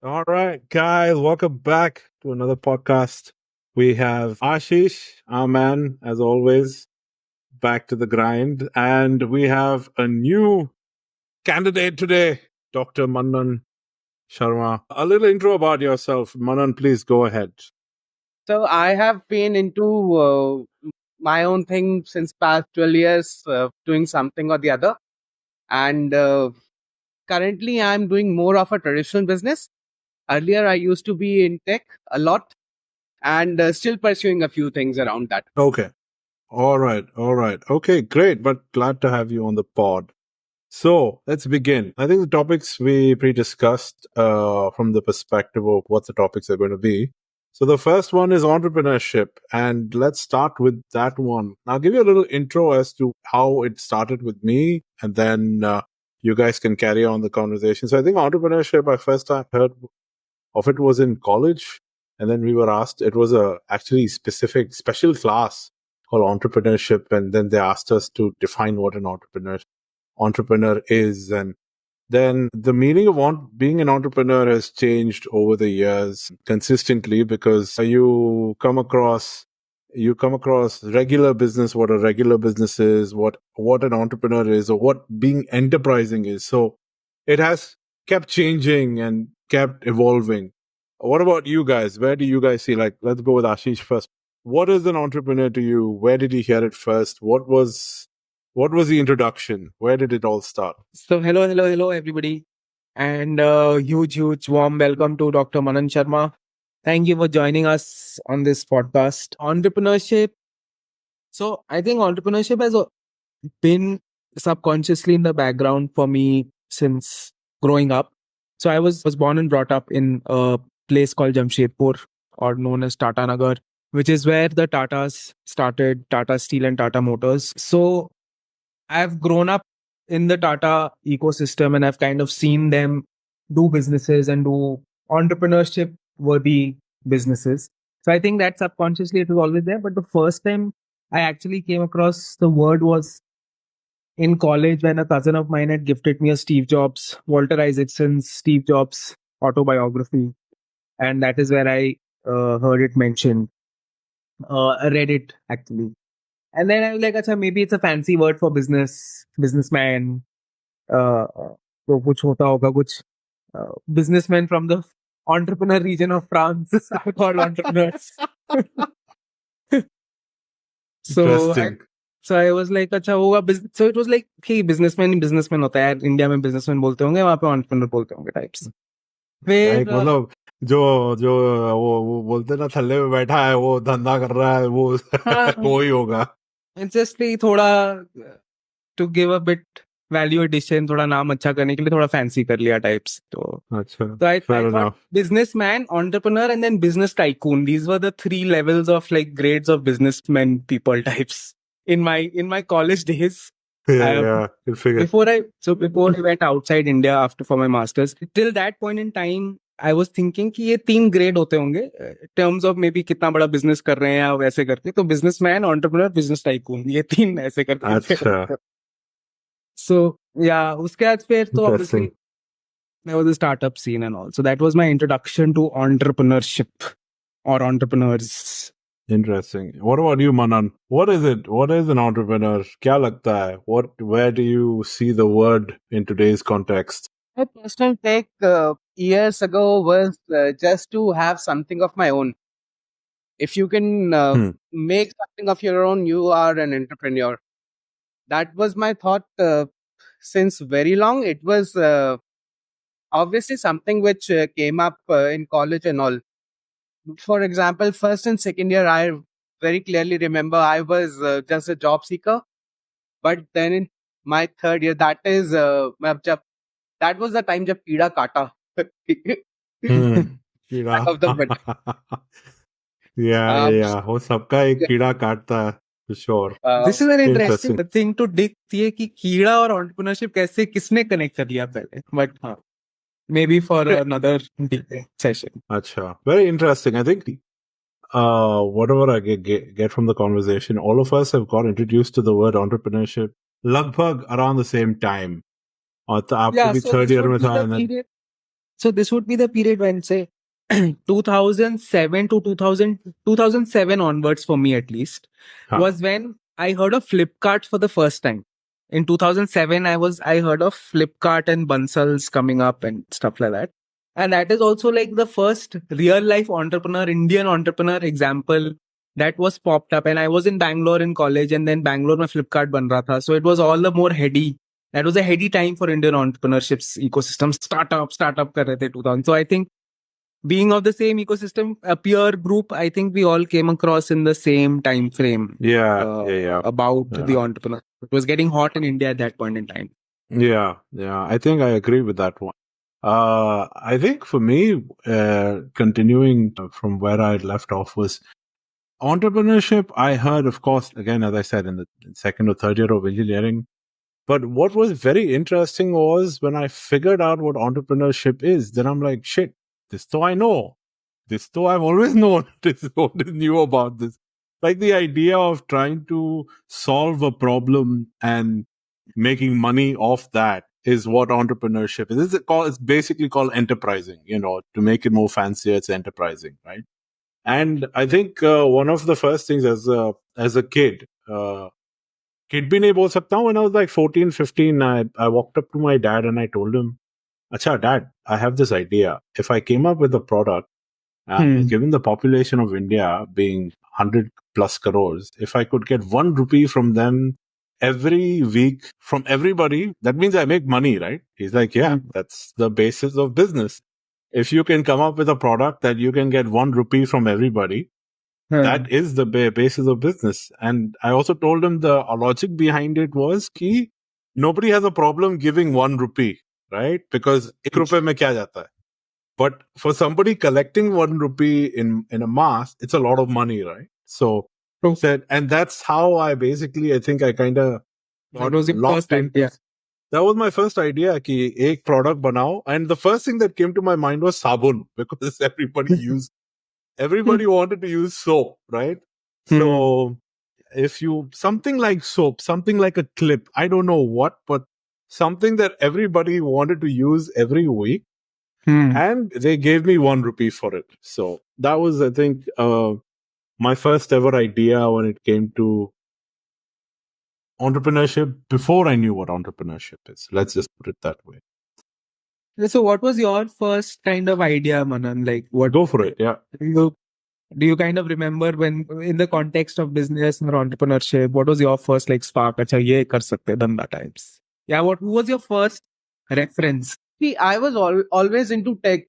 All right, guys, welcome back to another podcast. We have Ashish, our man, as always, back to the grind. And we have a new candidate today, Dr. Manan Sharma. A little intro about yourself. Manan, please go ahead. So I have been into my own thing since past 12 years, doing something or the other. And currently I'm doing more of a traditional business. Earlier I used to be in tech a lot and still pursuing a few things around that. Okay. All right. All right. Okay, great. But glad to have you on the pod. So let's begin. I think the topics we pre-discussed from the perspective of what the topics are going to be. So the first one is entrepreneurship, and let's start with that one. I'll give you a little intro as to how it started with me, and then you guys can carry on the conversation. So I think entrepreneurship, I first time heard of it was in college, and then we were asked. It was a actually special class called entrepreneurship, and then they asked us to define what an entrepreneur is, and then the meaning of being an entrepreneur has changed over the years consistently, because you come across regular business, what a regular business is, what an entrepreneur is, or what being enterprising is. So it has kept changing and kept evolving. What about you guys? Where do you guys see, like, let's go with Ashish first. What is an entrepreneur to you? Where did you hear it first? What was the introduction? Where did it all start? So, hello, everybody. And huge warm welcome to Dr. Manan Sharma. Thank you for joining us on this podcast. Entrepreneurship. So, I think entrepreneurship has been subconsciously in the background for me since growing up. So, I was born and brought up in a place called Jamshedpur, or known as Tata Nagar, which is where the Tatas started, Tata Steel and Tata Motors. So, I've grown up in the Tata ecosystem, and I've kind of seen them do businesses and do entrepreneurship worthy businesses. So I think that subconsciously it was always there. But the first time I actually came across the word was in college, when a cousin of mine had gifted me a Walter Isaacson's Steve Jobs autobiography. And that is where I heard it mentioned. I read it actually. And then I was like, अच्छा, maybe it's a fancy word for businessman. तो कुछ होता होगा कुछ businessmen from the entrepreneur region of France are called entrepreneurs. so I, Interesting. so I was like, अच्छा होगा. So it was like, hey, businessman होता है यार, इंडिया में businessman बोलते होंगे, वहाँ पे entrepreneur बोलते होंगे types. एक फिर मतलब जो जो वो बोलते ना, थल्ले में बैठा है, वो धंधा कर रहा है, वो वो ही होगा. it's just like थोड़ा to give a bit value addition, थोड़ा नाम अच्छा करने के लिए थोड़ा fancy कर लिया types. अच्छा, So I fair thought enough. businessman, entrepreneur, and then business tycoon. These were the three levels of like grades of businessmen people types in my college days. Yeah, you figure. Before I went outside India after for my masters, till that point in time, I was thinking कि ये तीन grade होते होंगे terms of maybe कितना बड़ा business कर रहे हैं या वैसे करके. तो businessman, entrepreneur, business tycoon, ये तीन ऐसे करके. अच्छा. So yeah, उसके बाद फिर तो obviously Interesting. there was a startup scene and all. So that was my introduction to entrepreneurship or entrepreneurs. Interesting. What about you, Manan? What is it? What is an entrepreneur? क्या लगता है? Where do you see the word in today's context? My personal take years ago was just to have something of my own. If you can make something of your own, you are an entrepreneur. That was my thought since very long. It was obviously something which came up in college and all. For example, first and second year, I very clearly remember I was just a job seeker. But then in my third year, that was the time जब कीड़ा काटा. कीड़ा. Of the bit. Yeah. वो सबका एक कीड़ा काटता है, for sure. This is an interesting Interesting. thing to dig थी कि कीड़ा और entrepreneurship कैसे किसने connect कर लिया पहले. But maybe for another session. Acha. Very interesting. I think whatever I get from the conversation, all of us have got introduced to the word entrepreneurship लगभग around the same time. और तो आपको भी so third this year would में be था, the and then period. So this would be the period when, say, 2007 to 2007 onwards, for me at least, was when I heard of Flipkart for the first time. In 2007, I heard of Flipkart and Bansals coming up and stuff like that. And that is also like the first real life entrepreneur, Indian entrepreneur example that was popped up. And I was in Bangalore in college, and then Bangalore mein Flipkart ban raha tha. So it was all the more heady. That was a heady time for Indian entrepreneurship's ecosystem. Startup kar rahe the 2000. So I think being of the same ecosystem, a peer group, I think we all came across in the same time frame. About the entrepreneur. It was getting hot in India at that point in time. Yeah. I think I agree with that one. I think for me, continuing from where I left off was entrepreneurship. I heard, of course, again, as I said, in the second or third year of engineering. But what was very interesting was when I figured out what entrepreneurship is, then I'm like, shit, this though I know. This though I've always known. This is what is new about this. Like the idea of trying to solve a problem and making money off that is what entrepreneurship is. It's basically called enterprising, to make it more fancier, it's enterprising, right? And I think one of the first things as a kid, kid bhi nahi bol sakta hu, when I was like 14, 15, I walked up to my dad and I told him, Acha, dad, I have this idea. If I came up with a product, given the population of India being 100 plus crores, if I could get 1 rupee from them every week from everybody, that means I make money, right? He's like, yeah, that's the basis of business. If you can come up with a product that you can get 1 rupee from everybody, that is the basis of business. And I also told him the logic behind it was ki nobody has a problem giving 1 rupee, right? Because 1 rupee mein kya jata hai? But for somebody collecting 1 rupee in a mass, it's a lot of money, right? So said, and that's how I think I kind of That was your first time. Yeah. That was my first idea ki ek product banao. And the first thing that came to my mind was sabun, because everybody wanted to use soap, right? So if something like soap, something like a clip, I don't know what, but something that everybody wanted to use every week. And they gave me 1 rupee for it. So that was, I think, my first ever idea when it came to entrepreneurship, before I knew what entrepreneurship is. Let's just put it that way. So what was your first kind of idea, Manan? Like what? Go for it. Yeah. Do you kind of remember when in the context of business or entrepreneurship, what was your first like spark? Acha, ye kar sakte dhanda types. Yeah. Who was your first reference? See, I was always into tech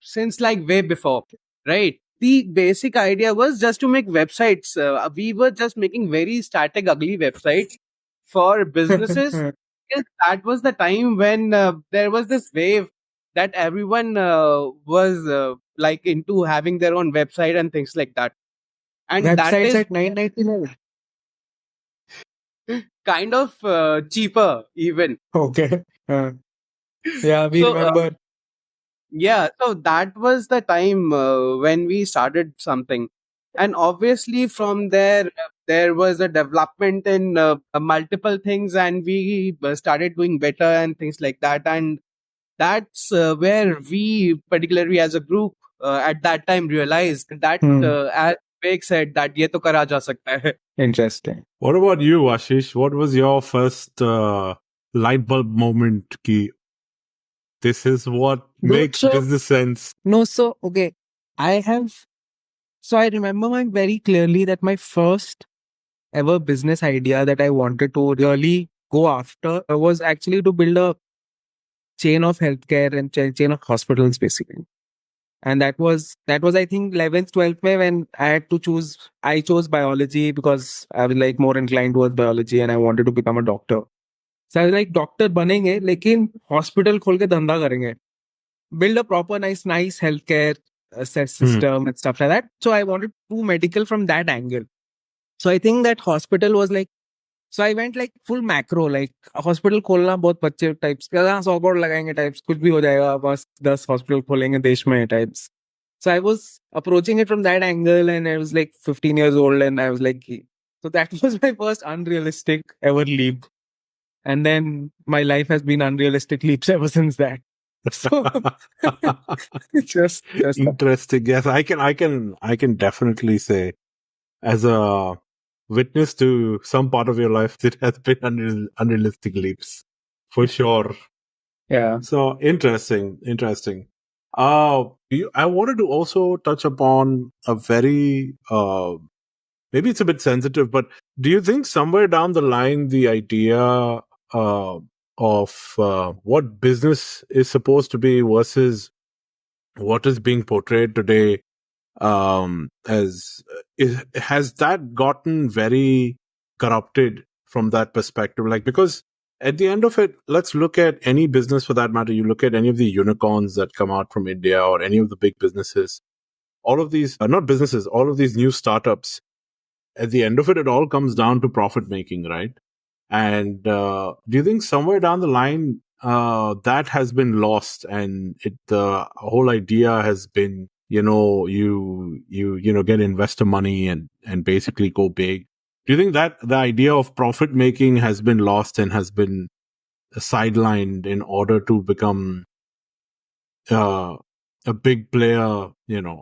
since like way before, right? The basic idea was just to make websites. We were just making very static, ugly websites for businesses. Yes, that was the time when there was this wave that everyone was like into having their own website and things like that. And Websites that is at 999. kind of cheaper even. Okay. Yeah, we So, remember. yeah, so that was the time when we started something. And obviously, from there was a development in multiple things, and we started doing better and things like that. And that's where we, particularly as a group, at that time realized that, as Vivek said, that ye to kara ja sakta hai. Interesting. What about you, Ashish? What was your first light bulb moment? Ki this is what makes business sense. No, so okay, I remember very clearly that my first ever business idea that I wanted to really go after was actually to build a chain of healthcare and chain of hospitals, basically. And that was I think 11th 12th mein when I had to choose. I chose biology because I was like more inclined towards biology and I wanted to become a doctor. So I was like, doctor banenge lekin hospital khol ke dhanda karenge, build a proper nice healthcare system and stuff like that. So I wanted to do medical from that angle. So I think that hospital was like, so I went like full macro, like hospital खोलना बहुत बच्चे types, 100 crore लगाएंगे types, कुछ भी हो जाएगा, बस 10 hospital खोलेंगे देश में types. So I was approaching it from that angle, and I was like 15 years old, and I was like, so that was my first unrealistic ever leap. And then my life has been unrealistic leaps ever since that. So just Interesting. Yes, I can definitely say, as a witness to some part of your life, it has been unrealistic leaps for sure. yeah. So interesting, interesting. I wanted to also touch upon a very maybe it's a bit sensitive, but do you think somewhere down the line the idea of what business is supposed to be versus what is being portrayed today, as has that gotten very corrupted from that perspective? Like, because at the end of it, let's look at any business for that matter. You look at any of the unicorns that come out from India or any of the big businesses, all of these are not businesses, all of these new startups. At the end of it, it all comes down to profit making, right? And do you think somewhere down the line that has been lost, and the whole idea has been, you get investor money and basically go big? Do you think that the idea of profit making has been lost and has been sidelined in order to become uh, a big player?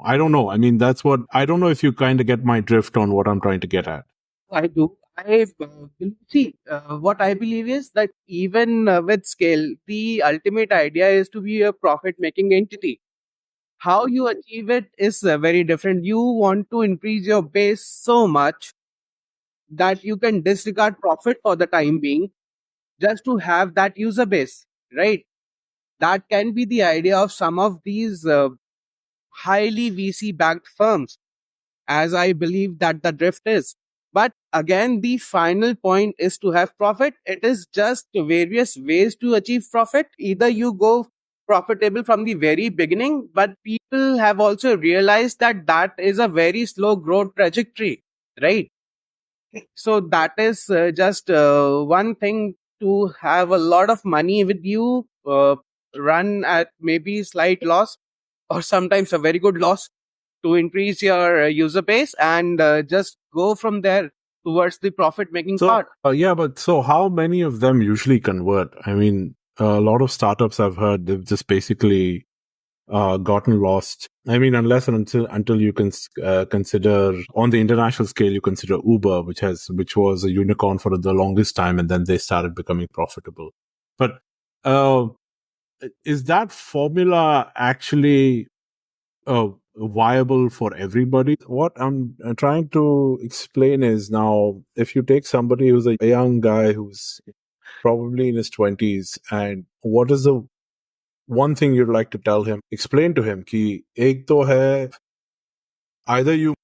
I don't know. I mean, I don't know if you kind of get my drift on what I'm trying to get at. I do. See, what I believe is that even with scale, the ultimate idea is to be a profit making entity. How you achieve it is very different. You want to increase your base so much that you can disregard profit for the time being just to have that user base, right? That can be the idea of some of these highly VC backed firms, as I believe that the drift is. But again, the final point is to have profit. It is just various ways to achieve profit. Either you go profitable from the very beginning, but people have also realized that that is a very slow growth trajectory, right? So that is just one thing, to have a lot of money with you, run at maybe slight loss or sometimes a very good loss to increase your user base, and just go from there towards the profit making So, part. yeah, but so how many of them usually convert? I mean, a lot of startups I've heard, they've just basically gotten lost. I mean, unless and until you can consider on the international scale, you consider Uber, which was a unicorn for the longest time, and then they started becoming profitable. But uh, is that formula actually viable for everybody? What I'm trying to explain is, now, if you take somebody who's a young guy who's probably in his 20s, and what is the one thing you'd like to tell him, explain to him ki ek to hai, either you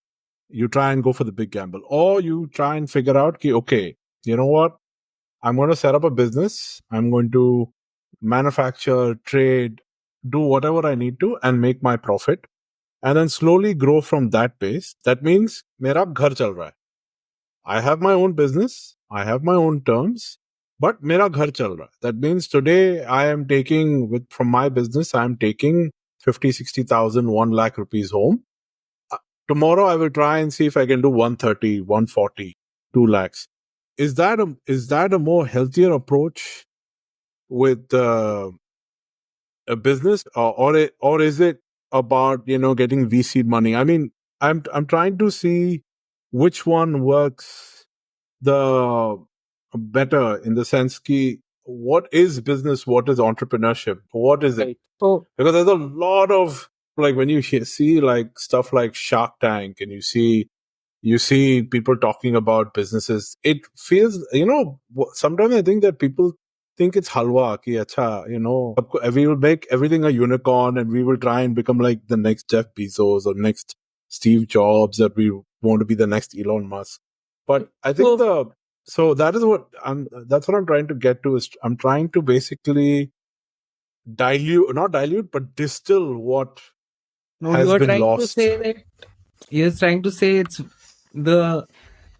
try and go for the big gamble, or you try and figure out ki, okay, you know what, I'm going to set up a business, I'm going to manufacture, trade, do whatever I need to and make my profit, and then slowly grow from that base. That means mera ghar chal raha hai. I have my own business, I have my own terms, but mera ghar chal raha hai. That means today I am taking, from my business, I am taking 50, 60,000, 1 lakh rupees home. Tomorrow I will try and see if I can do 130, 140, 2 lakhs. Is that a more healthier approach with a business, or is it about, getting VC money? I mean, I'm trying to see which one works the better, in the sense ki, what is business, what is entrepreneurship, what is it? Right. So Because there's a lot of, like, when you see like stuff like Shark Tank, and you see people talking about businesses, it feels, sometimes I think that people think it's halwa ki acha, we will make everything a unicorn and we will try and become like the next Jeff Bezos or next Steve Jobs, that we want to be the next Elon Musk. But I think so that's what I'm trying to get to, is I'm trying to basically not dilute, but distill what No, has you are been trying to lost. say that you're trying to say it's the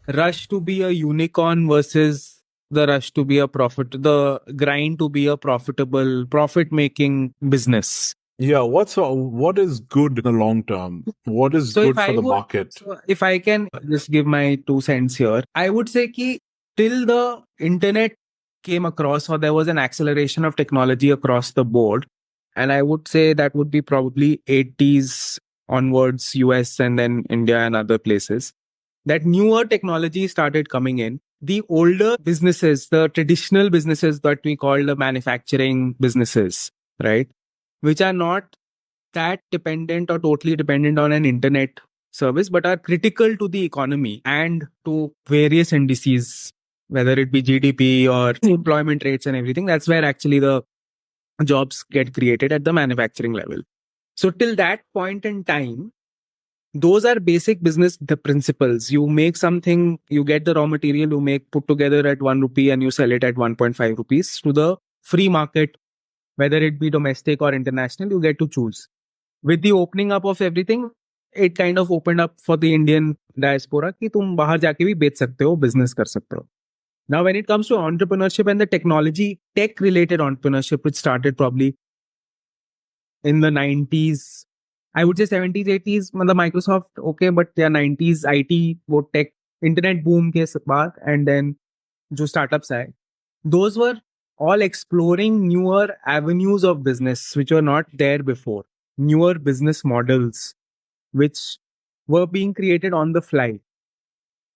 rush to be a unicorn versus the rush to be the grind to be a profitable, profit making business. Yeah, what is good in the long term? What is So if good for I the would, market? so if I can just give my 2 cents here, I would say ki till the internet came across, or there was an acceleration of technology across the board, And I would say that would be probably 80s onwards, US and then India and other places, that newer technology started coming in. The older businesses, the traditional businesses that we call the manufacturing businesses, right, which are not that dependent or totally dependent on an internet service, but are critical to the economy and to various indices, whether it be GDP or employment rates and everything. That's where actually the jobs get created at the manufacturing level. So till that point in time, those are basic business the principles. You make something, you get the raw material, you make put together at 1 rupee and you sell it at 1.5 rupees to the free market, whether it be domestic or international, you get to choose. With the opening up of everything, it kind of opened up for the Indian diaspora कि तुम बाहर जाके भी बेच सकते हो, business कर सकते हो. Now, when it comes to entrepreneurship and the technology, tech related entrepreneurship, which started probably in the 90s, I would say 70s, 80s, मतलब Microsoft, okay, but yeah, 90s, IT, वो tech, internet boom के बाद, and then जो startups आए, those were all exploring newer avenues of business, which were not there before, newer business models, which were being created on the fly.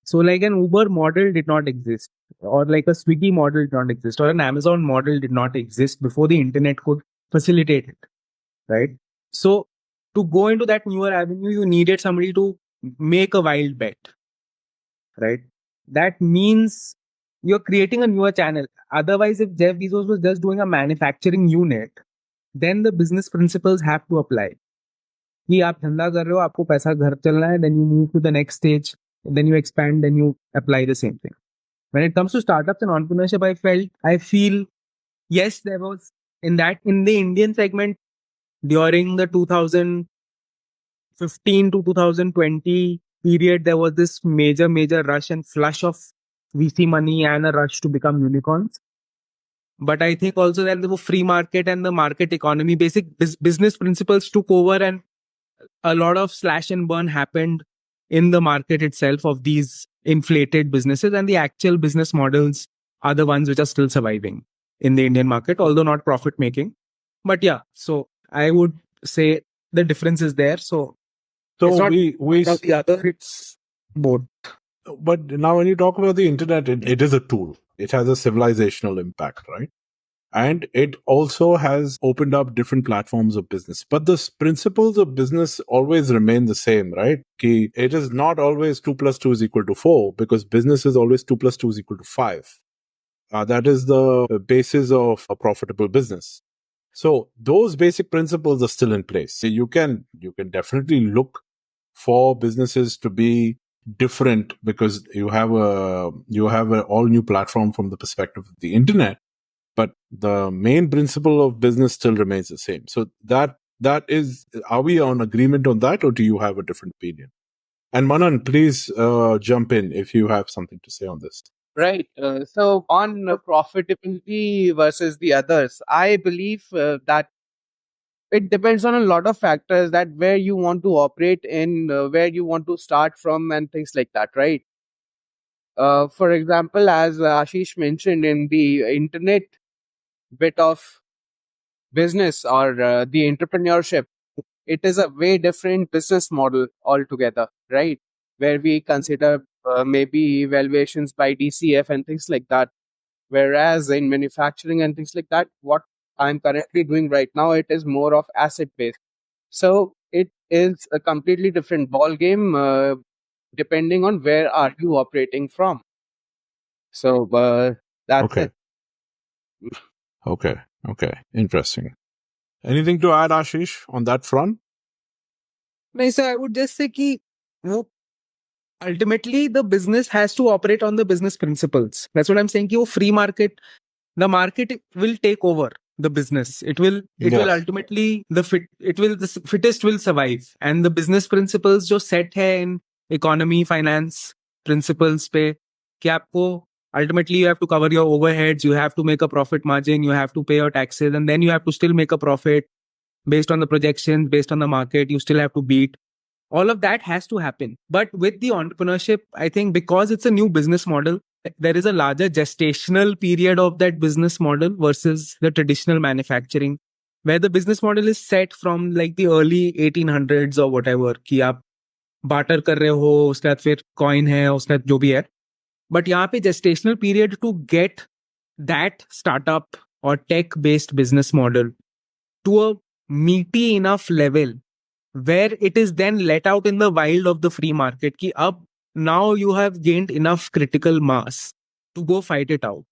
So like an Uber model did not exist, or like a Swiggy model did not exist, or an Amazon model did not exist before the internet could facilitate it, right? So to go into that newer avenue, you needed somebody to make a wild bet, right? That means you're creating a newer channel. Otherwise, if Jeff Bezos was just doing a manufacturing unit, then the business principles have to apply. कि आप धंधा कर रहे हो, आपको पैसा घर चलना है, then you move to the next stage, then you expand, then you apply the same thing. When it comes to startups and entrepreneurship, I feel, yes, there was in the Indian segment during the 2015 to 2020 period, there was this major rush and flush of VC money and a rush to become unicorns. But I think also that the free market and the market economy, basic business principles took over, and a lot of slash and burn happened in the market itself of these inflated businesses, and the actual business models are the ones which are still surviving in the Indian market, although not profit making. But yeah, so I would say the difference is there. So it's not we one or the other, it's both. But now when you talk about the internet, it is a tool. It has a civilizational impact, right? And it also has opened up different platforms of business. But the principles of business always remain the same, right? It is not always 2 plus 2 is equal to 4, because business is always 2 plus 2 is equal to 5. That is the basis of a profitable business. So those basic principles are still in place. So you can definitely look for businesses to be different, because you have a all new platform from the perspective of the internet. But the main principle of business still remains the same. So that is, are we on agreement on that, or do you have a different opinion? And Manan, please jump in if you have something to say on this. Right. So on profitability versus the others, I believe that it depends on a lot of factors, that where you want to operate in, where you want to start from, and things like that, right? For example, as Ashish mentioned, in the internet bit of business or the entrepreneurship, it is a way different business model altogether, right? Where we consider maybe evaluations by DCF and things like that. Whereas in manufacturing and things like that, what I'm currently doing right now, it is more of asset based. So it is a completely different ball game, depending on where are you operating from. So that's it. Okay. Interesting. Anything to add, Ashish, on that front? No, sir, I would just say कि वो ultimately the business has to operate on the business principles. That's what I'm saying. कि वो free market, the market will take over the business. It will ultimately the fittest will survive, and the business principles जो set है in economy, finance principles पे कि आपको ultimately you have to cover your overheads, you have to make a profit margin, you have to pay your taxes, and then you have to still make a profit based on the projections, based on the market. You still have to beat. All of that has to happen. But with the entrepreneurship, I think because it's a new business model, there is a larger gestational period of that business model versus the traditional manufacturing where the business model is set from like the early 1800s or whatever कि आप barter कर रहे हो उसके बाद फिर coin है उसके बाद जो भी है but यहाँ पे gestational period to get that startup or tech based business model to a meaty enough level where it is then let out in the wild of the free market ki ab now you have gained enough critical mass to go fight it out.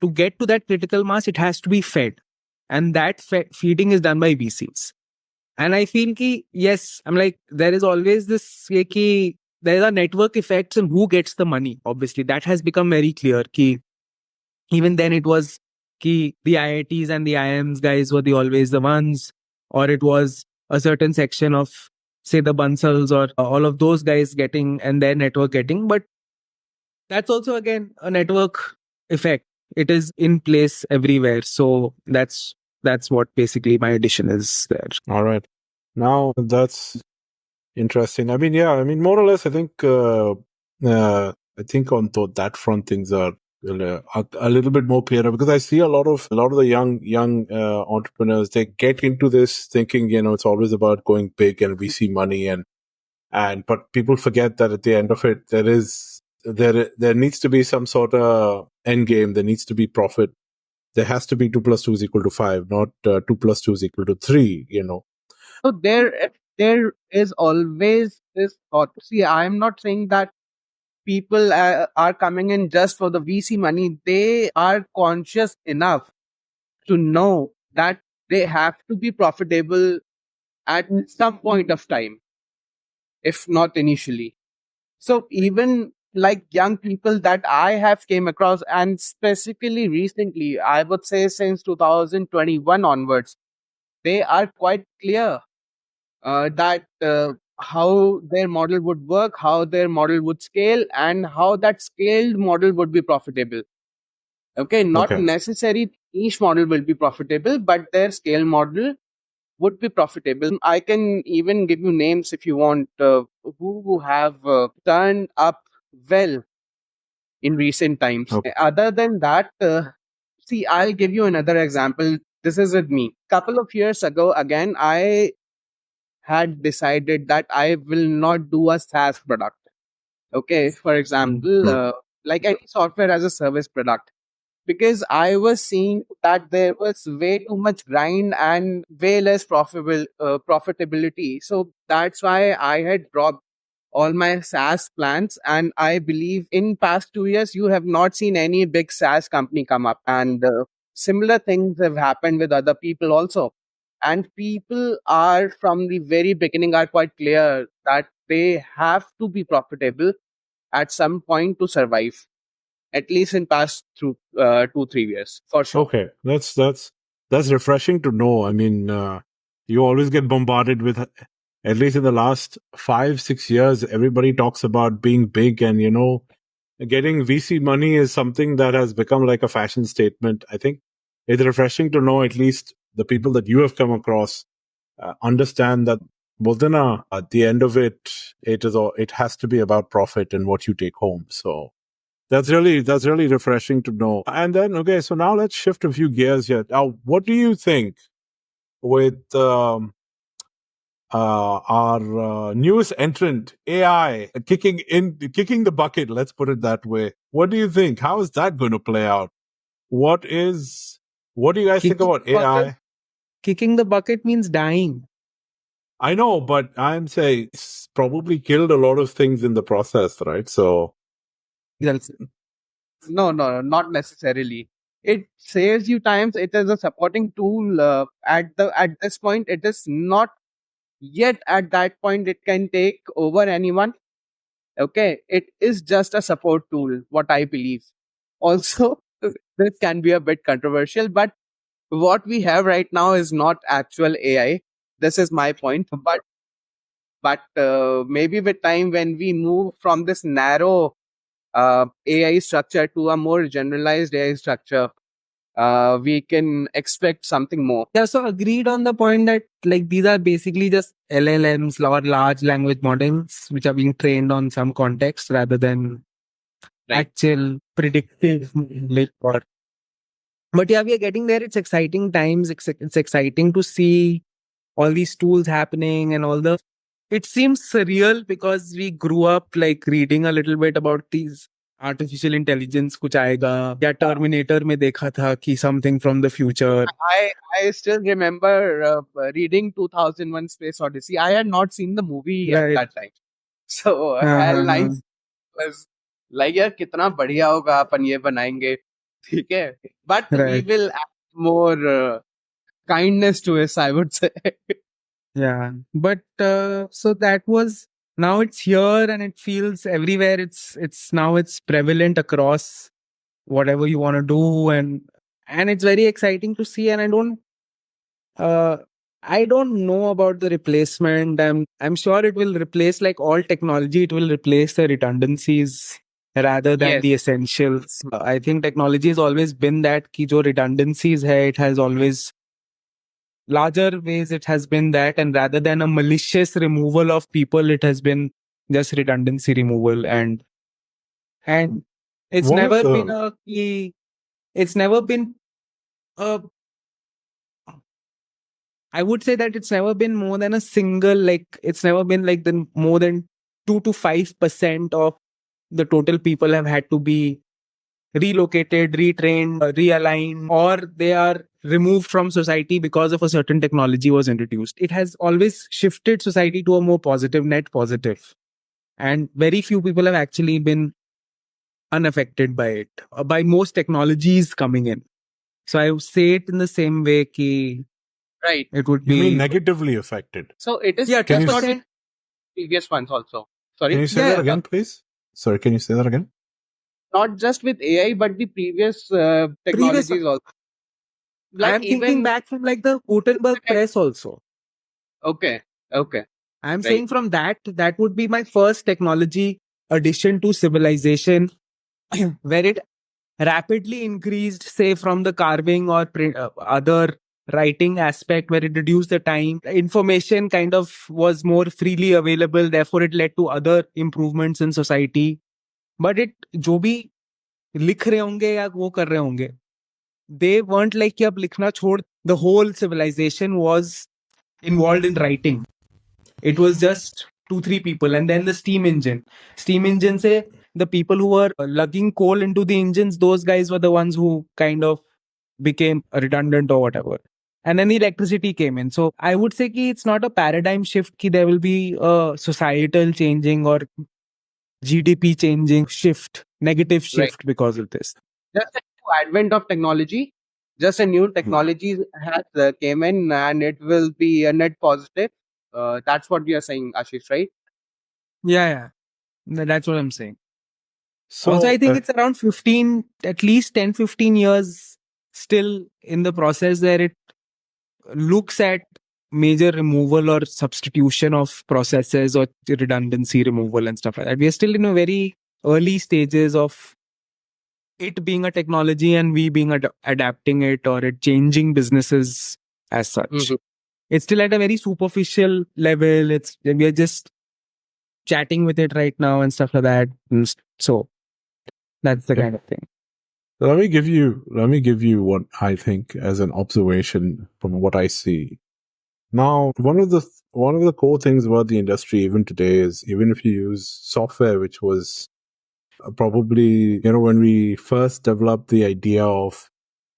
To get to that critical mass, it has to be fed. And that feeding is done by VCs. And I feel ki, yes, I'm like, there is always this ki, there are network effects and who gets the money. Obviously, that has become very clear. Ki, even then it was ki, the IITs and the IIMs guys were always the ones, or it was a certain section of, say, the Bansals or all of those guys getting and their network getting. But that's also, again, a network effect. It is in place everywhere. So that's what basically my addition is there. All right. Now that's interesting. I mean, yeah, I mean, more or less, I think on that front, things are a little bit more clearer because I see a lot of the young entrepreneurs, they get into this thinking, it's always about going big and VC money but people forget that at the end of it, there needs to be some sort of end game. There needs to be profit. There has to be 2 plus 2 is equal to 5, not 2 plus 2 is equal to 3, So there is always this thought. See, I'm not saying that people are coming in just for the VC money. They are conscious enough to know that they have to be profitable at some point of time, if not initially. So even like young people that I have came across, and specifically recently, I would say since 2021 onwards, they are quite clear that how their model would work, how their model would scale, and how that scaled model would be profitable. Okay, not necessarily each model will be profitable, but their scale model would be profitable. I can even give you names if you want, who have turned up well in recent times. Okay. Other than that, see, I'll give you another example. This is with me. Couple of years ago, again, I had decided that I will not do a SaaS product. Okay, for example, like any software as a service product, because I was seeing that there was way too much grind and way less profitability. So that's why I had dropped all my SaaS plans. And I believe in past 2 years, you have not seen any big SaaS company come up. And similar things have happened with other people also. And people are from the very beginning are quite clear that they have to be profitable at some point to survive, at least in past 2-3 years, for sure. Okay, that's refreshing to know. I mean, you always get bombarded with, at least in the last 5-6 years, everybody talks about being big, and getting VC money is something that has become like a fashion statement. I think it's refreshing to know at least the people that you have come across understand that Bodhana, at the end of it, it has to be about profit and what you take home. So that's really refreshing to know. And then, okay, so now let's shift a few gears here. Now, what do you think with our newest entrant, AI, kicking the bucket? Let's put it that way. What do you think? How is that going to play out? What do you guys think about AI? Kicking the bucket means dying. I know, but I'm saying it's probably killed a lot of things in the process, right? So no, not necessarily. It saves you times. It is a supporting tool. At this point, it is not yet at that point. It can take over anyone. Okay, it is just a support tool. What I believe. Also, this can be a bit controversial, but what we have right now is not actual AI. This is my point. But maybe with time, when we move from this narrow AI structure to a more generalized AI structure, we can expect something more. Yeah, so agreed on the point that like these are basically just LLMs or large language models which are being trained on some context rather than actual predictive or But yeah, we are getting there. It's exciting times. It's exciting to see all these tools happening and all the. It seems surreal because we grew up like reading a little bit about these artificial intelligence कुछ आएगा या Terminator में देखा था कि something from the future. I still remember reading 2001 Space Odyssey. I had not seen the movie at Right. that time. So हाँ, lines was like यार कितना बढ़िया होगा अपन ये बनाएंगे ठीक है but we Right. will add more kindness to us I would say. Yeah, but so that was now it's here and it feels everywhere. It's now it's prevalent across whatever you want to do, and it's very exciting to see. And uh I don't know about the replacement. I'm sure it will replace, like all technology, it will replace the redundancies rather than Yes. the essentials. I think technology has always been that ki jo redundancies hai, it has always larger ways it has been that, and rather than a malicious removal of people, it has been just redundancy removal. And it's One of never been the a key, it's never been a, I would say that it's never been more than a single, like it's never been like the more than 2 to 5% of the total people have had to be relocated, retrained, realigned, or they are removed from society because of a certain technology was introduced. It has always shifted society to a more positive, net positive. And very few people have actually been unaffected by it, by most technologies coming in. So I would say it in the same way ki Right. it would you mean be. negatively affected? So it is Yeah, Can you just not s- with previous ones also. can Sorry. you say yeah, that yeah. again, please? Sorry, can you say that again? Not just with AI but the previous Previous, technologies also. I Like am thinking even back from like the Gutenberg press also. okay. Okay. I'm Right. saying from that would be my first technology addition to civilization, where it rapidly increased, say, from the carving or other writing aspect, where it reduced the time. Information kind of was more freely available, therefore, it led to other improvements in society. But it, जो भी लिख रहे होंगे या वो कर रहे होंगे, they weren't like कि अब लिखना छोड़. The whole civilization was involved in writing. It was just 2 3 people, and then the steam engine. Steam engine say the people who were lugging coal into the engines, those guys were the ones who kind of became redundant or whatever. And then the electricity came in. So I would say ki it's not a paradigm shift, ki there will be a societal changing or GDP changing shift, negative Right. shift because of this. Just a new advent of technology, just a new Hmm. technology has came in and it will be a net positive. That's what we are saying, Ashish, right? Yeah. That's what I'm saying. Also, So, I think it's around 15, at least 10 15 years still in the process where it looks at major removal or substitution of processes or redundancy removal and stuff like that. We are still in a very early stages of it being a technology and we being adapting it or it changing businesses as such. Mhm. It's still at a very superficial level. We are just chatting with it right now and stuff like that. So that's the yeah. kind of thing. Let me give you what I think as an observation from what I see. Now, one of the core things about the industry even today is even if you use software, which was probably when we first developed the idea of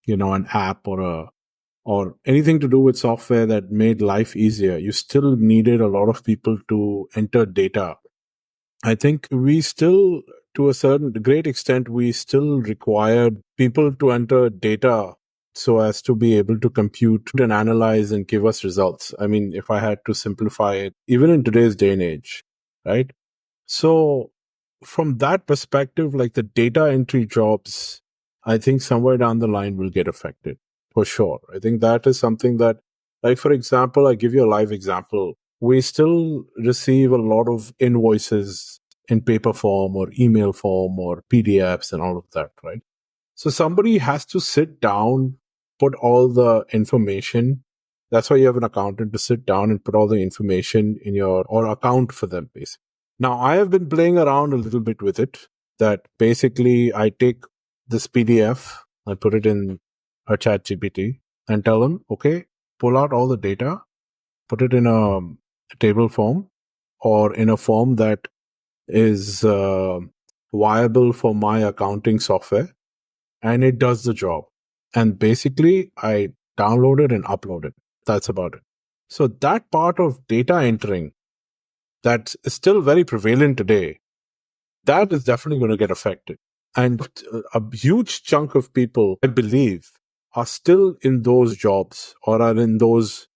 an app or anything to do with software that made life easier, you still needed a lot of people to enter data. I think we still, to a certain great extent, we still required people to enter data so as to be able to compute and analyze and give us results. I mean, if I had to simplify it, even in today's day and age, right? So, from that perspective, like the data entry jobs, I think somewhere down the line will get affected for sure. I think that is something that, like, for example, I give you a live example. We still receive a lot of invoices in paper form or email form or PDFs and all of that, right? So somebody has to sit down, put all the information. That's why you have an accountant to sit down and put all the information in your or account for them, basically. Now, I have been playing around a little bit with it. That basically I take this PDF, I put it in a chat GPT and tell them, okay, pull out all the data, put it in a table form or in a form that is viable for my accounting software, and it does the job. And basically, I download it and upload it. That's about it. So that part of data entering that's still very prevalent today, that is definitely going to get affected. And a huge chunk of people, I believe, are still in those jobs or are in those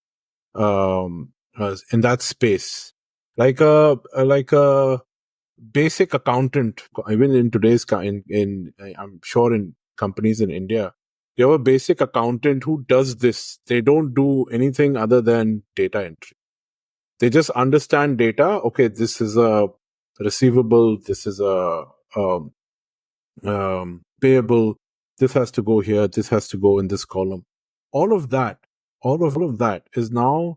in that space, like a basic accountant. Even in today's I'm sure in companies in India, you have a basic accountant who does this. They don't do anything other than data entry. They just understand data. Okay, this is a receivable. This is a payable. This has to go here. This has to go in this column. All of that is now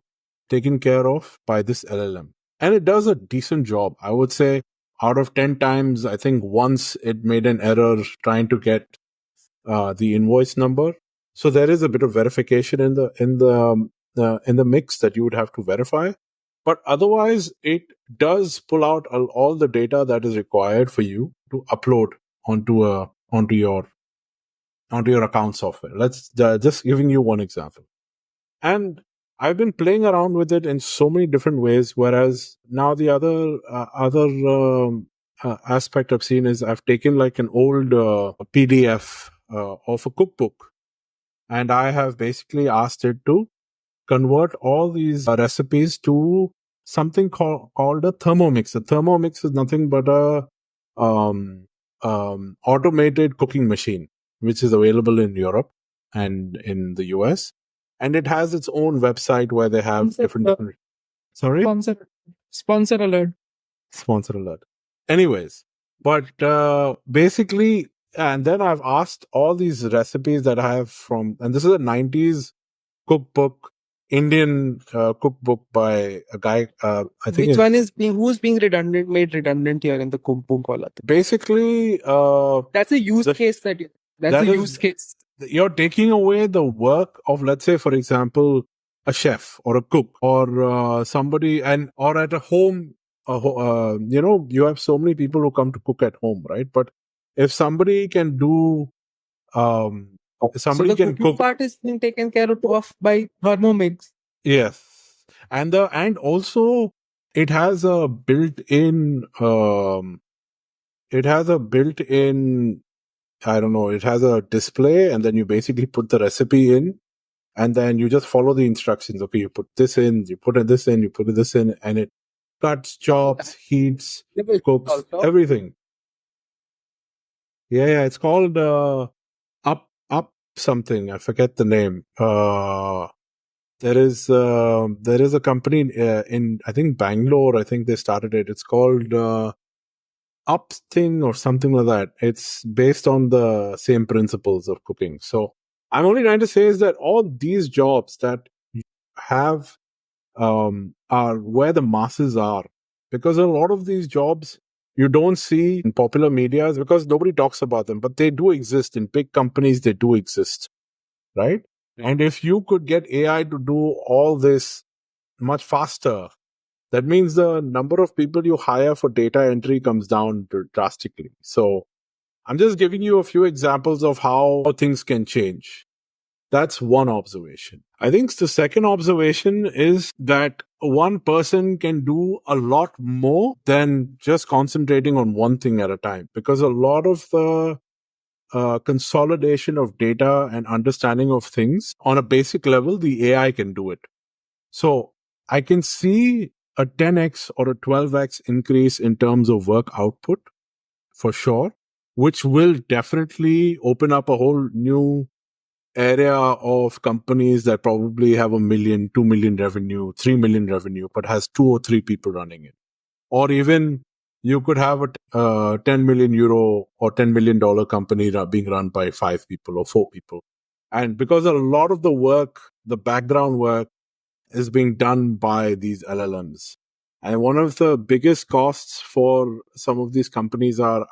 taken care of by this LLM. And it does a decent job. I would say out of 10 times, I think once it made an error trying to get the invoice number. So there is a bit of verification in the mix that you would have to verify. But otherwise, it does pull out all the data that is required for you to upload onto your account software. Let's just giving you one example. And I've been playing around with it in so many different ways. Whereas now the other aspect I've seen is I've taken like an old PDF of a cookbook, and I have basically asked it to convert all these recipes to something called a Thermomix. A Thermomix is nothing but a automated cooking machine, which is available in Europe and in the US. And it has its own website where they have different. Sorry? Sponsor alert. Sponsor alert. Anyways, but basically, and then I've asked all these recipes that I have from, and this is a 90s cookbook, Indian cookbook by a guy. I think Which one is who's being made redundant here in the cookbook? Basically, that's a use case use case. You're taking away the work of, let's say, for example, a chef or a cook or somebody, or at a home. You have so many people who come to cook at home, right? But if somebody can do, somebody so the can cook. Part is being taken care of by Thermomix. Yes, and also it has a built-in. It has a built-in. I don't know. It has a display, and then you basically put the recipe in, and then you just follow the instructions. Okay, you put this in, you put this in, you put this in, and it cuts, chops, heats, cooks, everything. Yeah, it's called up something. I forget the name. There is a company in I think Bangalore. I think they started it. It's called Up thing or something like that. It's based on the same principles of cooking. So I'm only trying to say is that all these jobs that have are where the masses are, because a lot of these jobs you don't see in popular media because nobody talks about them, but they do exist in big companies. They do exist, right? And if you could get AI to do all this much faster, that means the number of people you hire for data entry comes down drastically. So I'm just giving you a few examples of how things can change. That's one observation. I think the second observation is that one person can do a lot more than just concentrating on one thing at a time, because a lot of the consolidation of data and understanding of things on a basic level, the AI can do it. So I can see a 10x or a 12x increase in terms of work output for sure, which will definitely open up a whole new area of companies that probably have 1 million, 2 million revenue, 3 million revenue, but has 2 or 3 people running it. Or even you could have a 10 million euro or $10 million company being run by 5 people or 4 people. And because a lot of the work, the background work, is being done by these LLMs. And one of the biggest costs for some of these companies are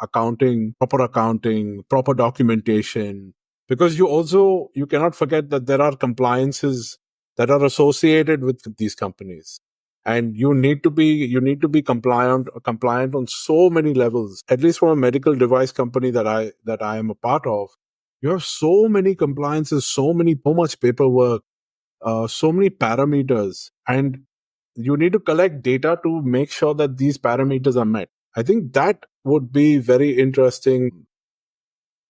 proper documentation, because you cannot forget that there are compliances that are associated with these companies, and you need to be compliant on so many levels. At least from a medical device company that I am a part of, you have so many compliances, so much paperwork, so many parameters, and you need to collect data to make sure that these parameters are met. I think that would be very interesting.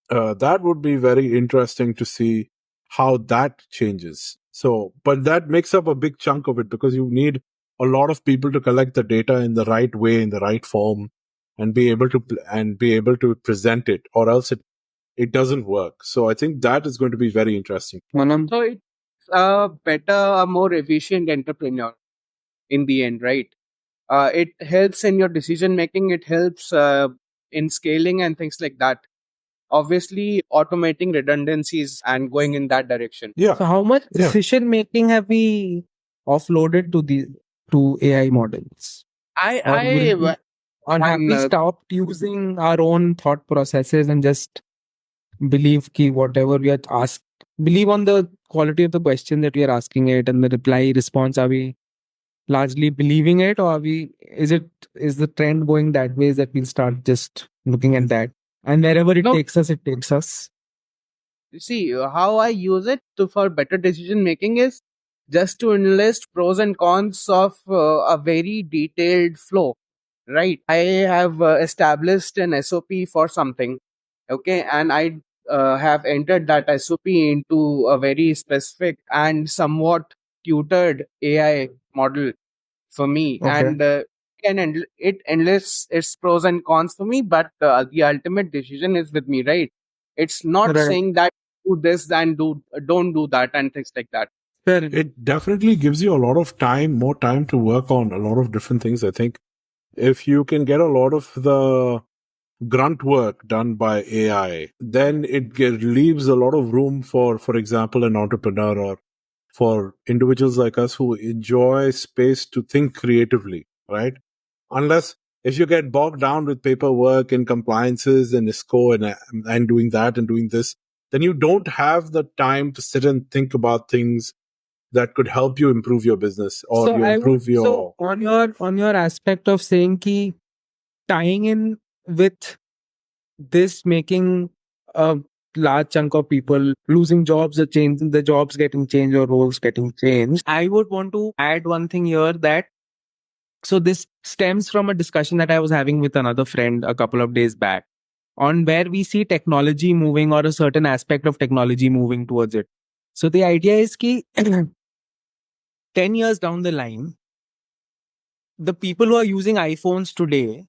That would be very interesting to see how that changes. So, but that makes up a big chunk of it, because you need a lot of people to collect the data in the right way, in the right form, and be able to present it, or else it doesn't work. So I think that is going to be very interesting. Manam. So it's a better, a more efficient entrepreneur in the end, right? It helps in your decision making. It helps in scaling and things like that. Obviously, automating redundancies and going in that direction. Yeah. So how much Yeah. decision making have we offloaded to AI models? Or have we stopped using our own thought processes and just believe ki whatever we are asked, believe on the quality of the question that we are asking it and the response? Are we largely believing it, or is the trend going that way, that we'll start just looking at that, and wherever it takes us, it takes us? See, how I use it for better decision making is just to enlist pros and cons of a very detailed flow, right? I have established an SOP for something, okay, and I have entered that SOP into a very specific and somewhat tutored AI model for me, and it enlists its pros and cons for me, but the ultimate decision is with me, right? It's not saying that do this and don't do that and things like that. It definitely gives you a lot of more time to work on a lot of different things. I think if you can get a lot of the grunt work done by AI, then it leaves a lot of room for example, an entrepreneur, or for individuals like us who enjoy space to think creatively, right? Unless if you get bogged down with paperwork and compliances and ISCO and doing that and doing this, then you don't have the time to sit and think about things that could help you improve your business, or So you improve your. so on your aspect of saying ki tying in with this, making a large chunk of people losing jobs, the jobs getting changed or roles getting changed, I would want to add one thing here, that so this stems from a discussion that I was having with another friend a couple of days back, on where we see technology moving, or a certain aspect of technology moving towards it. So the idea is ki 10 years down the line, the people who are using iPhones today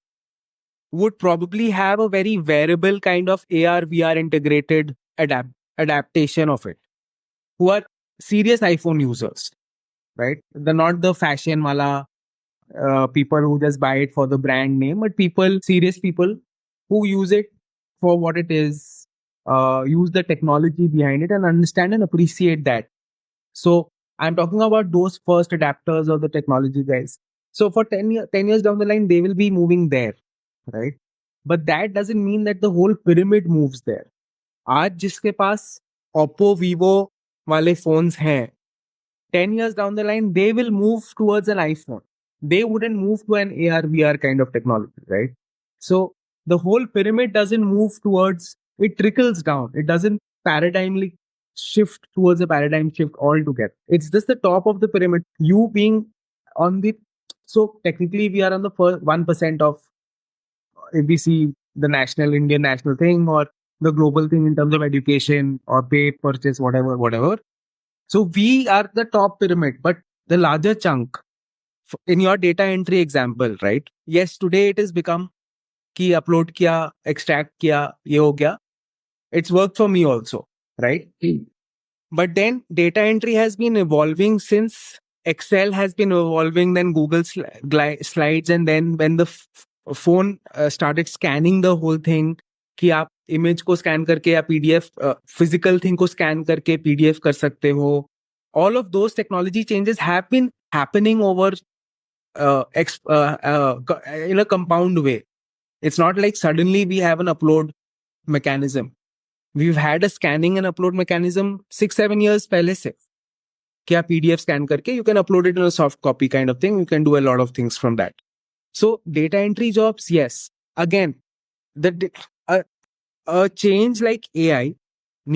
would probably have a very wearable kind of AR VR integrated adaptation of it, who are serious iPhone users, right? They're not the fashion wala people who just buy it for the brand name, but serious people who use it for what it is, use the technology behind it and understand and appreciate that. So I'm talking about those first adapters of the technology guys. So for 10 years down the line, they will be moving there, right? But that doesn't mean that the whole pyramid moves there. आज जिसके पास Oppo, Vivo वाले phones हैं, 10 years down the line, they will move towards an iPhone. They wouldn't move to an AR, VR kind of technology, right? So the whole pyramid doesn't move towards, it trickles down. It doesn't paradigmly shift towards a paradigm shift altogether. It's just the top of the pyramid. You being on the, so technically we are on the first 1% of, if we see the Indian national thing or the global thing in terms of education or pay, purchase, whatever. So we are the top pyramid, but the larger chunk in your data entry example, right? Yes, today it has become ki upload kiya, extract kiya, ye ho gaya. It's worked for me also, right? But then data entry has been evolving since Excel has been evolving, then Google Slides, and then when the phone started scanning the whole thing, कि आप image को scan करके या PDF physical thing को scan करके PDF कर सकते हो. All of those technology changes have been happening over in a compound way. It's not like suddenly we have an upload mechanism. we've had a scanning and upload mechanism 6-7 years पहले से कि आप PDF scan करके you can upload it in a soft copy kind of thing. You can do a lot of things from that. So data entry jobs, yes. Again, the a change like AI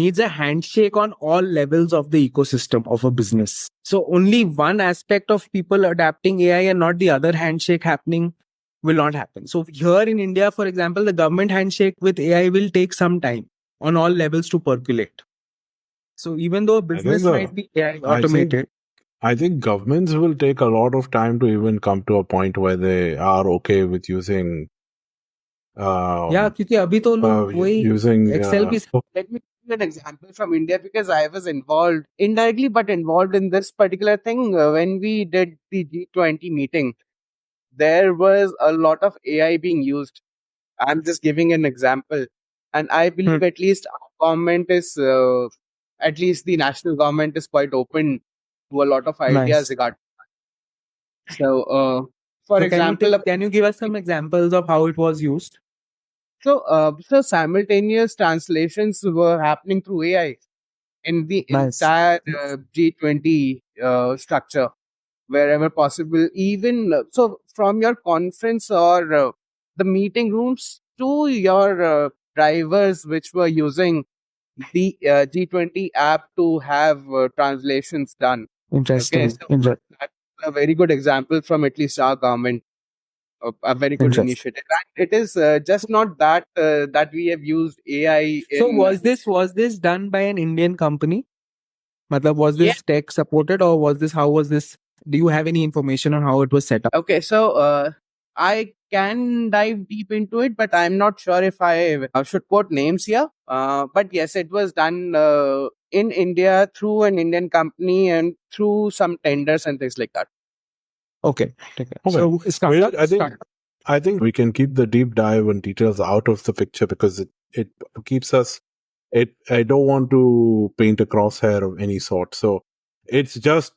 needs a handshake on all levels of the ecosystem of a business. So only one aspect of people adapting AI and not the other handshake happening will not happen. So here in India, for example, the government handshake with AI will take some time on all levels to percolate. So even though a I think business might be AI automated, I think governments will take a lot of time to even come to a point where they are okay with using yeah, क्योंकि अभी तो लोग वही using Excel भी Let me give you an example from India because I was involved indirectly, but involved in this particular thing when we did the G20 meeting. There was a lot of AI being used. I'm just giving an example, and I believe at least our government is, at least the national government is quite open to a lot of ideas nice. regarding. So, for So example, can you give us some examples of how it was used? so simultaneous translations were happening through AI in the Nice. entire G20 structure, wherever possible. Even so, from your conference or the meeting rooms to your drivers, which were using the G20 app to have translations done. Okay, Interesting. so that's a very good example from at least our government. A very good Interesting. initiative. And it is just not that that we have used AI So in. was this done by an Indian company? Matlab, was Yeah. this tech supported or was this how was this? Do you have any information on how it was set up? Okay, so I can dive deep into it, but I'm not sure if I should quote names here. But yes, it was done in India through an Indian company and through some tenders and things like that. Okay. Okay. So start. I think we can keep the deep dive and details out of the picture because it keeps us. I don't want to paint a crosshair of any sort. So it's just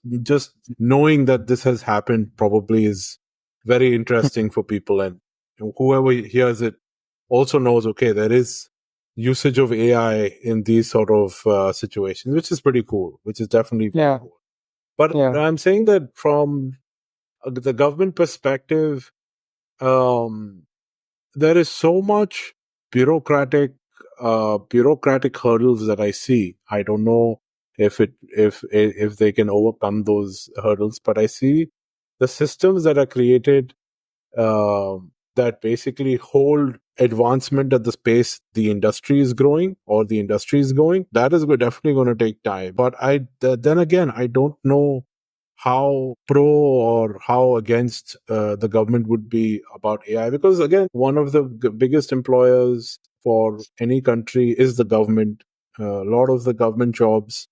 knowing that this has happened probably is very interesting for people, and whoever hears it also knows, okay, there is usage of AI in these sort of situations, which is pretty cool, which is definitely very cool. But I'm saying that from the government perspective, there is so much bureaucratic hurdles that I see. I don't know if they can overcome those hurdles, but I see the systems that are created that basically hold advancement at the pace the industry is growing or the industry is going. That is definitely going to take time. But then again, I don't know how pro or how against the government would be about AI, because again, one of the biggest employers for any country is the government. A lot of the government jobs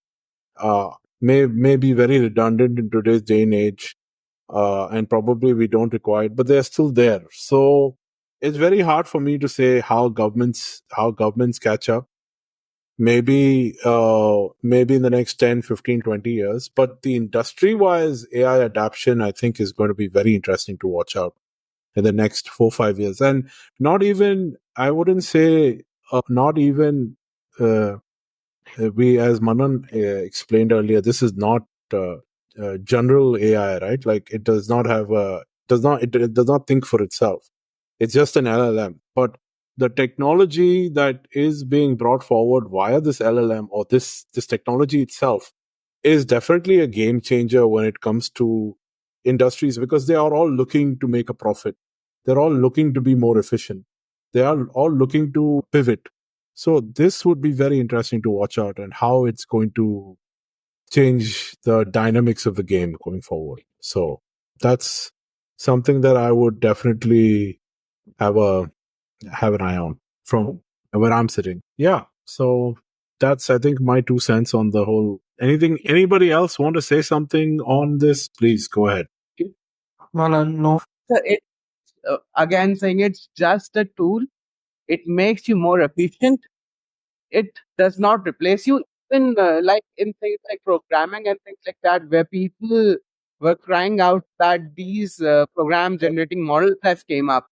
may be very redundant in today's day and age, and probably we don't require it, but they're still there. So it's very hard for me to say how governments catch up. Maybe in the next 10, 15, 20 years. But the industry-wise AI adoption, I think, is going to be very interesting to watch out in the next 4-5 years. And not even, I wouldn't say, not even, we, as Manan explained earlier, this is not general AI, right? Like it does not have it does not think for itself. It's just an LLM. But the technology that is being brought forward via this LLM or this technology itself is definitely a game changer when it comes to industries, because they are all looking to make a profit. They're all looking to be more efficient. They are all looking to pivot. So this would be very interesting to watch out and how it's going to change the dynamics of the game going forward. So that's something that I would definitely have an eye on from where I'm sitting. Yeah. So that's, I think, my 2 cents on the whole. Anybody else want to say something on this? Please go ahead. No. So it again saying it's just a tool. It makes you more efficient. It does not replace you. Even like in things like programming and things like that, where people were crying out that these program generating models have came up,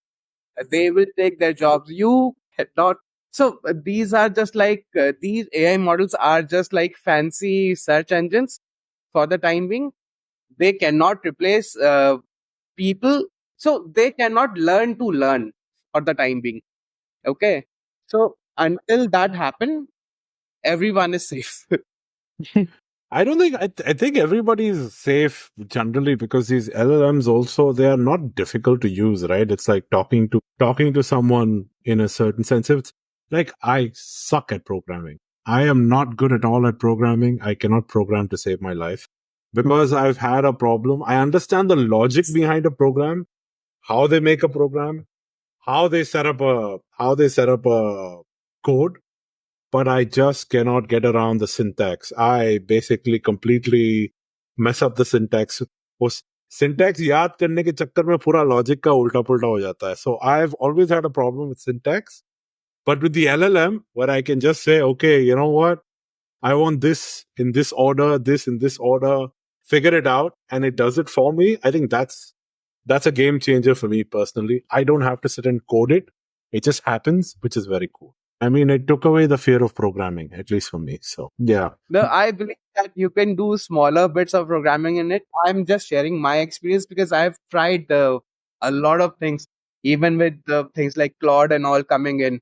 they will take their jobs. You cannot So these are just like these AI models are just like fancy search engines for the time being. They cannot replace people, so they cannot learn to learn for the time being. Okay, so until that happen, everyone is safe. I don't think I think everybody is safe generally because these LLMs also they are not difficult to use, right? It's like talking to someone in a certain sense. It's like I suck at programming. I am not good at all at programming. I cannot program to save my life because I've had a problem. I understand the logic behind a program, how they make a program, how they set up a code, but I just cannot get around the syntax. I basically completely mess up the syntax. उस syntax याद करने के चक्कर में पूरा logic का उल्टा पुल्टा हो जाता है. So I've always had a problem with syntax. But with the LLM, where I can just say, okay, you know what? I want this in this order, this in this order, figure it out, and it does it for me. I think that's a game changer for me personally. I don't have to sit and code it. It just happens, which is very cool. I mean, it took away the fear of programming, at least for me. So, yeah. I believe that you can do smaller bits of programming in it. I'm just sharing my experience because I've tried a lot of things, even with things like Claude and all coming in.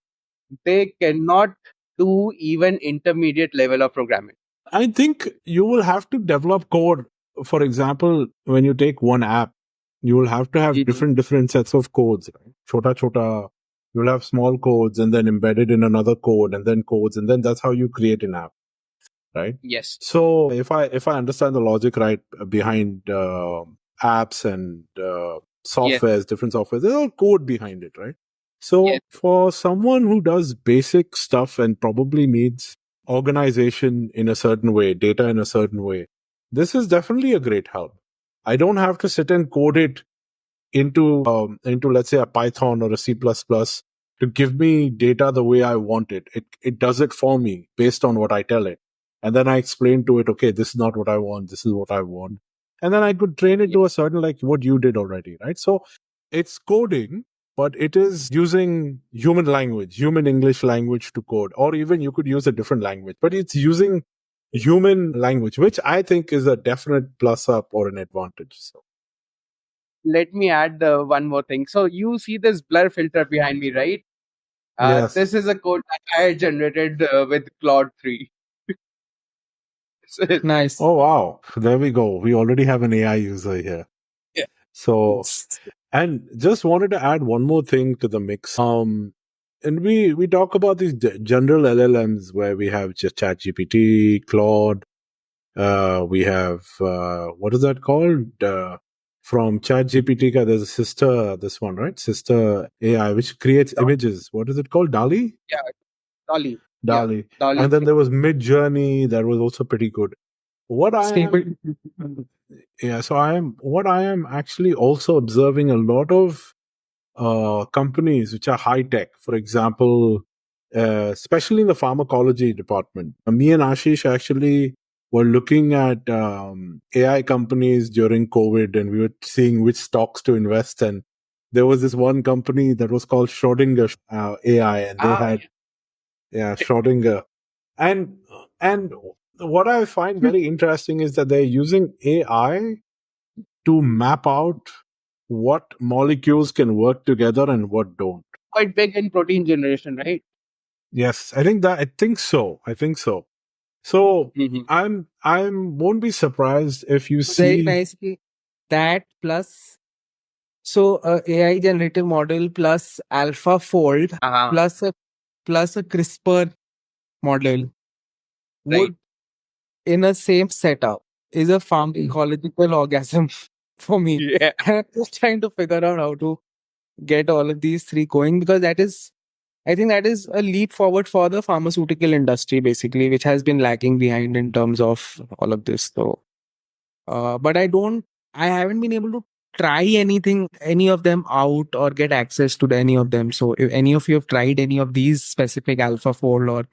They cannot do even intermediate level of programming. I think you will have to develop code. For example, when you take one app, you will have to have different sets of codes. Right? Chota chota, you'll have small codes and then embedded in another code and then codes, and then that's how you create an app, right? Yes. So if I understand the logic right behind apps and softwares, different softwares, there's all code behind it, right? So for someone who does basic stuff and probably needs organization in a certain way, data in a certain way, this is definitely a great help. I don't have to sit and code it into let's say a Python or a C++ to give me data the way I want it. It does it for me based on what I tell it. And then I explain to it, okay, this is not what I want. This is what I want. And then I could train it to a certain, like what you did already, right? So it's coding, but it is using human language, human English language to code, or even you could use a different language, but it's using human language, which I think is a definite plus up or an advantage. So let me add one more thing. So you see this blur filter behind me, right? yes. This is a code that I generated with Claude 3. Nice. Oh, wow. There we go. We already have an AI user here. Yeah. So, and just wanted to add one more thing to the mix. And we talk about these general LLMs where we have just ChatGPT, Claude. We have, what is that called? From ChatGPT, there's a sister, this one, right? Sister AI, which creates images. What is it called? DALI? Yeah. DALI. DALI. Yeah, DALI. And then there was Mid Journey, that was also pretty good. What I am actually also observing a lot of companies which are high tech. For example, especially in the pharmacology department. Me and Ashish actually were looking at AI companies during COVID, and we were seeing which stocks to invest in. There was this one company that was called Schrodinger AI, and they had Schrodinger, and what I find very interesting is that they're using AI to map out what molecules can work together and what don't. Quite big in protein generation, right? Yes, I think so. So I won't be surprised if you see very nicely that plus AI generative model plus AlphaFold plus a CRISPR model would in a same setup is a pharmacological orgasm for me. Yeah. I'm just trying to figure out how to get all of these three going because I think that is a leap forward for the pharmaceutical industry basically, which has been lagging behind in terms of all of this. So, but I haven't been able to try any of them out or get access to any of them. So if any of you have tried any of these specific AlphaFold or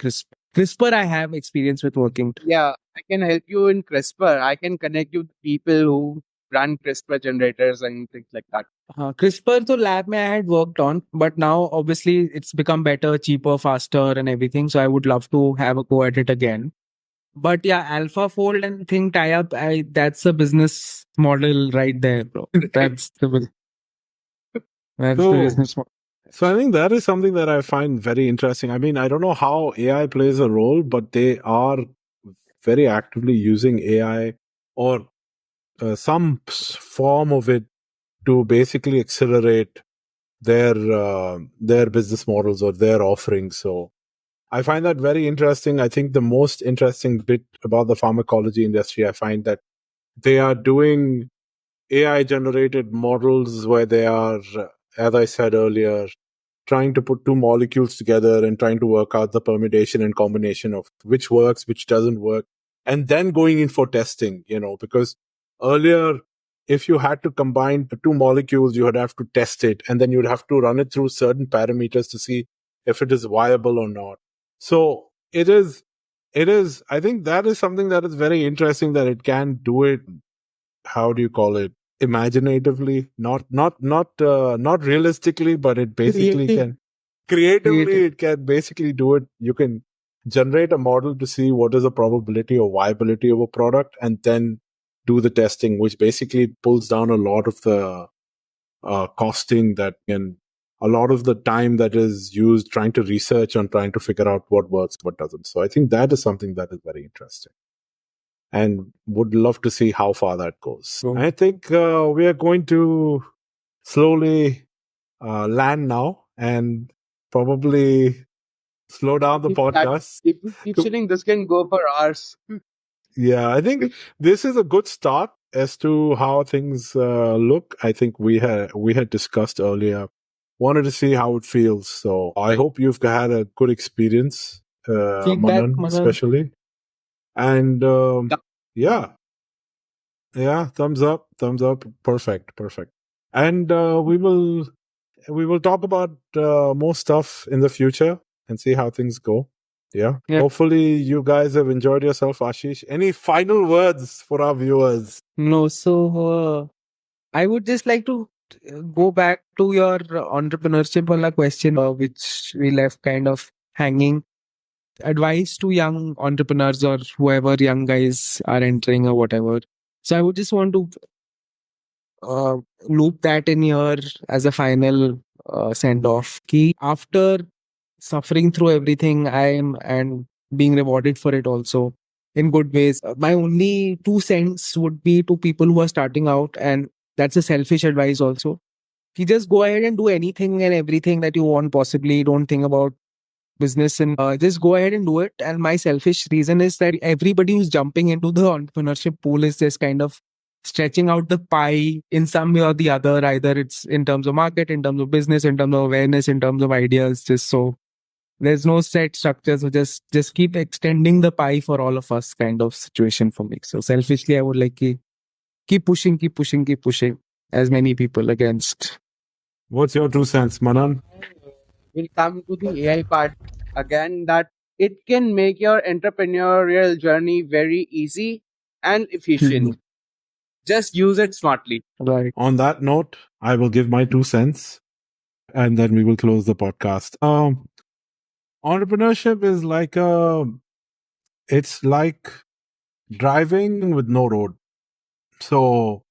CRISPR, I have experience with working. Yeah, I can help you in CRISPR. I can connect you to people who run CRISPR generators and things like that. CRISPR to lab mein I had worked on, but now obviously it's become better, cheaper, faster, and everything. So I would love to have a go at it again. But yeah, AlphaFold and thing tie up, that's a business model right there, bro. That's the So, business model. so I think that is something that I find very interesting. I mean, I don't know how AI plays a role, but they are very actively using AI or some form of it to basically accelerate their business models or their offerings. So I find that very interesting. I think the most interesting bit about the pharmacology industry, I find that they are doing AI generated models where they are, as I said earlier, trying to put two molecules together and trying to work out the permutation and combination of which works, which doesn't work, and then going in for testing, because earlier, if you had to combine the two molecules, you would have to test it and then you'd have to run it through certain parameters to see if it is viable or not. So I think that is something that is very interesting that it can do it. How do you call it? Imaginatively, not realistically, but it basically can creatively, it can basically do it. You can generate a model to see what is the probability or viability of a product and then do the testing, which basically pulls down a lot of the costing that can a lot of the time that is used trying to research and trying to figure out what works, what doesn't. So I think that is something that is very interesting and would love to see how far that goes. Cool. I think we are going to slowly land now and probably slow down the podcast. If we keep chilling, this can go for hours. Yeah, I think this is a good start as to how things look. I think we had discussed earlier. Wanted to see how it feels. So I hope you've had a good experience, Feedback, Manan, Manan. especially. And yeah, thumbs up, perfect. And we will talk about more stuff in the future and see how things go. Yeah. Yep. Hopefully you guys have enjoyed yourself, Ashish. Any final words for our viewers? No, so I would just like to go back to your entrepreneurship wala question, which we left kind of hanging. Advice to young entrepreneurs or whoever young guys are entering or whatever. So I would just want to uh, loop that in here as a final send off. Key after suffering through everything I am and being rewarded for it also in good ways. My only 2 cents would be to people who are starting out, and that's a selfish advice also. You just go ahead and do anything and everything that you want possibly. Don't think about business and just go ahead and do it. And my selfish reason is that everybody who's jumping into the entrepreneurship pool is just kind of stretching out the pie in some way or the other. Either it's in terms of market, in terms of business, in terms of awareness, in terms of ideas. Just so there's no set structure. So just keep extending the pie for all of us kind of situation for me. So selfishly, I would like to keep pushing as many people against. What's your 2 cents, Manan? We'll come to the AI part again, that it can make your entrepreneurial journey very easy and efficient. Just use it smartly. Right. On that note, I will give my 2 cents and then we will close the podcast. Entrepreneurship is it's like driving with no road. So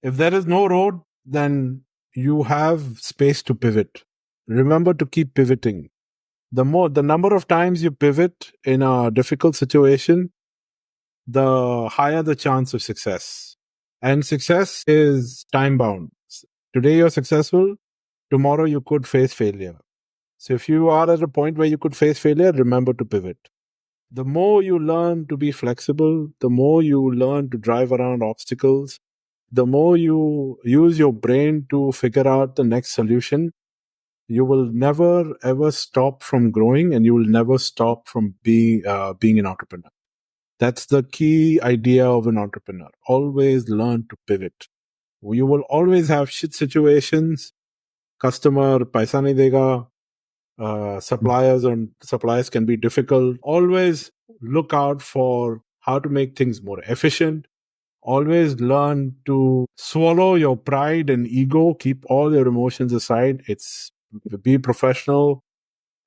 if there is no road, then you have space to pivot. Remember to keep pivoting. The number of times you pivot in a difficult situation, the higher the chance of success. And success is time bound. Today you're successful, tomorrow you could face failure. So if you are at a point where you could face failure, remember to pivot. The more you learn to be flexible, the more you learn to drive around obstacles, the more you use your brain to figure out the next solution, you will never ever stop from growing and you will never stop from being an entrepreneur. That's the key idea of an entrepreneur. Always learn to pivot. You will always have shit situations. Customer paisa nahi dega. Suppliers can be difficult. Always look out for how to make things more efficient, Always learn to swallow your pride and ego, keep all your emotions aside. Be professional.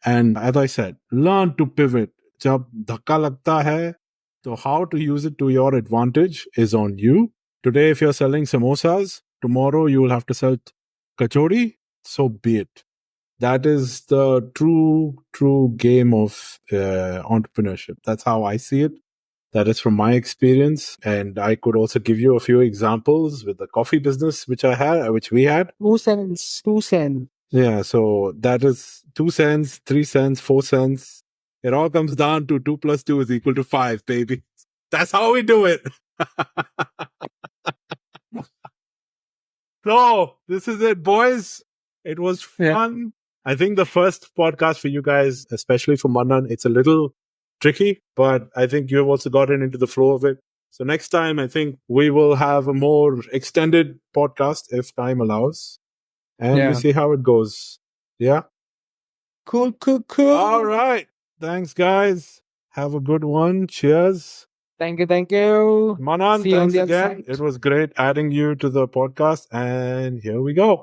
And as I said, learn to pivot. जब धक्का लगता है, so how to use it to your advantage is on you. Today, if you're selling samosas, tomorrow you will have to sell kachori. So be it. That is the true game of entrepreneurship. That's how I see it. That is from my experience. And I could also give you a few examples with the coffee business, which we had. 2 cents, 2 cents. Yeah. So that is 2 cents, 3 cents, 4 cents. It all comes down to 2 plus 2 is equal to 5, baby. That's how we do it. So this is it, boys. It was fun. I think the first podcast for you guys, especially for Manan, it's a little tricky, but I think you've also gotten into the flow of it. So next time, I think we will have a more extended podcast if time allows, and we see how it goes. Yeah. Cool. All right. Thanks, guys. Have a good one. Cheers. Thank you. Manan, See you on thanks the other again. side. It was great adding you to the podcast, and here we go.